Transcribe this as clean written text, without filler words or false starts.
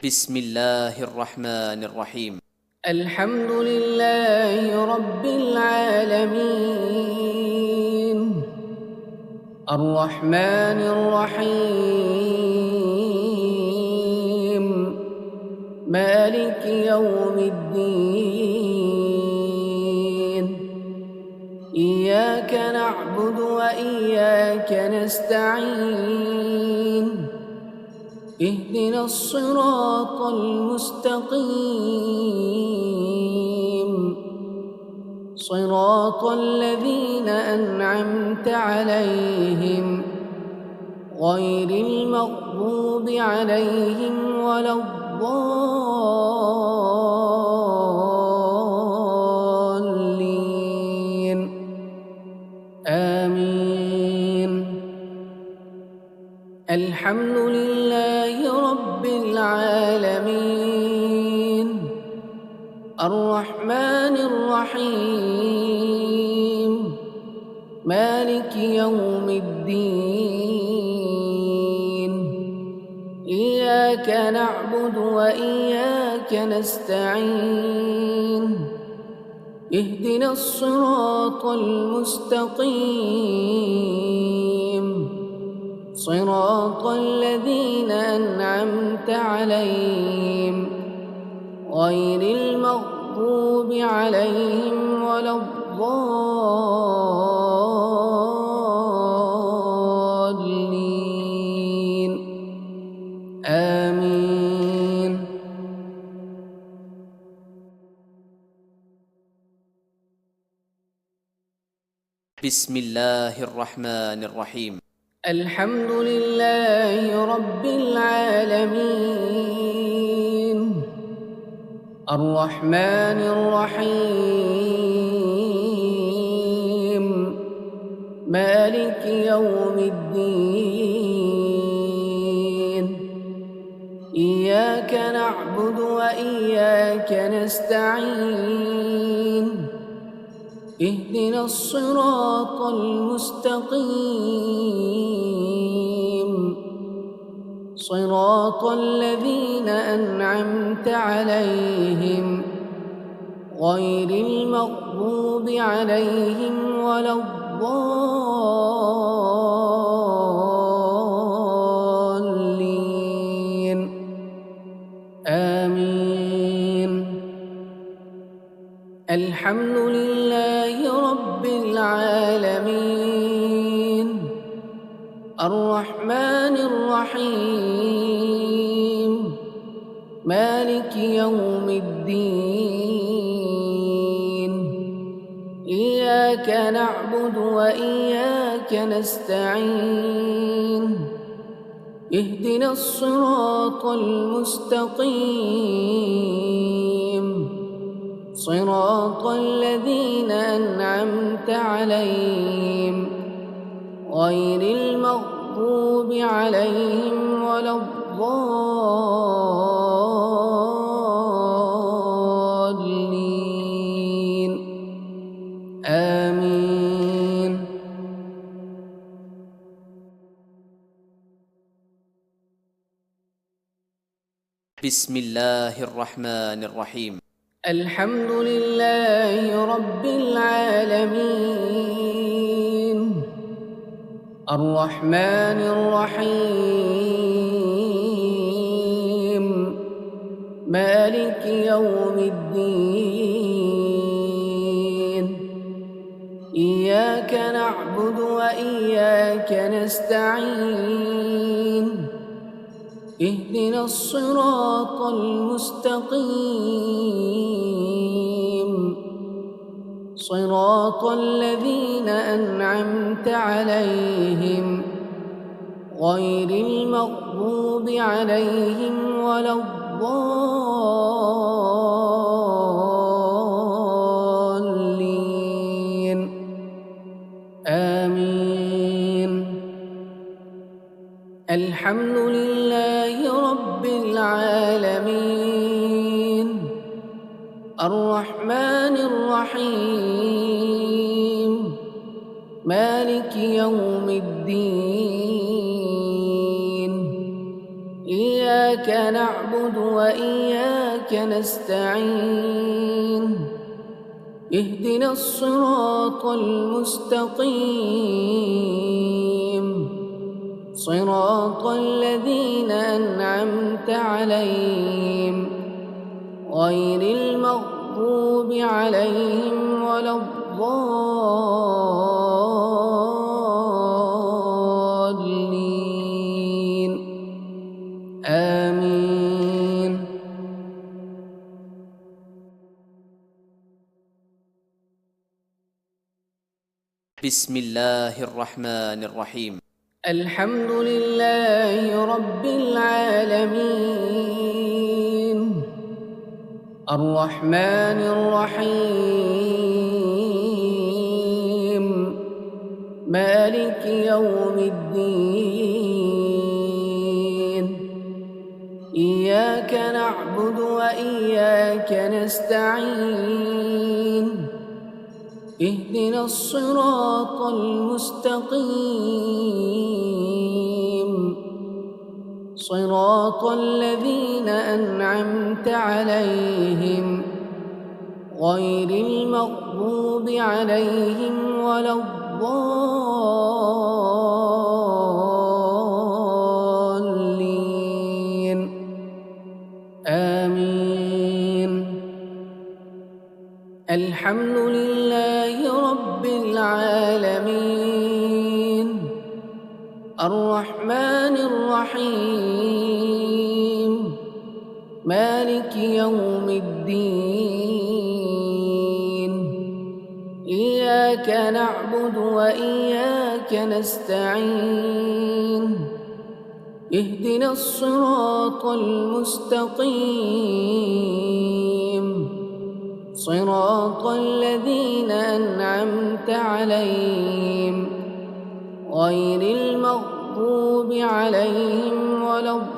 بسم الله الرحمن الرحيم. الحمد لله رب العالمين الرحمن الرحيم مالك يوم الدين إياك نعبد وإياك نستعين اهدنا الصراط المستقيم صراط الذين أنعمت عليهم غير المغضوب عليهم ولا الضالين آمين. الحمد لله رب العالمين الرحمن الرحيم مالك يوم الدين إياك نعبد وإياك نستعين اهدنا الصراط المستقيم صراط الذين أنعمت عليهم غير المغضوب عليهم ولا الضالين آمين. بسم الله الرحمن الرحيم. الحمد لله رب العالمين الرحمن الرحيم مالك يوم الدين إياك نعبد وإياك نستعين اهدنا الصراط المستقيم صراط الذين أنعمت عليهم غير المغضوب عليهم ولا الضالين آمين. الحمد لله رب العالمين الرحمن الرحيم مالك يوم الدين إياك نعبد وإياك نستعين اهدنا الصراط المستقيم صراط الذين أنعمت عليهم غير المغضوب عليهم ولا الضالين آمين. بسم الله الرحمن الرحيم. الحمد لله رب العالمين الرحمن الرحيم مالك يوم الدين إياك نعبد وإياك نستعين اهدنا الصراط المستقيم صراط الذين أنعمت عليهم غير المغضوب عليهم ولا الضالين آمين. الحمد لله رب العالمين الرحمن الرحيم مالك يوم الدين إياك نعبد وإياك نستعين اهدنا الصراط المستقيم صراط الذين أنعمت عليهم غير المغضوب عليهم ولا الضالين آمين. بسم الله الرحمن الرحيم. الحمد لله رب العالمين الرحمن الرحيم مالك يوم الدين إياك نعبد وإياك نستعين اهدنا الصراط المستقيم صراط الذين أنعمت عليهم غير المغضوب عليهم ولا الضالين آمين. الحمد لله رب العالمين الرحمن الرحيم مالك يوم الدين إياك نعبد وإياك نستعين اهدنا الصراط المستقيم صراط الذين أنعمت عليهم غير المغضوب عليهم ولا الضالين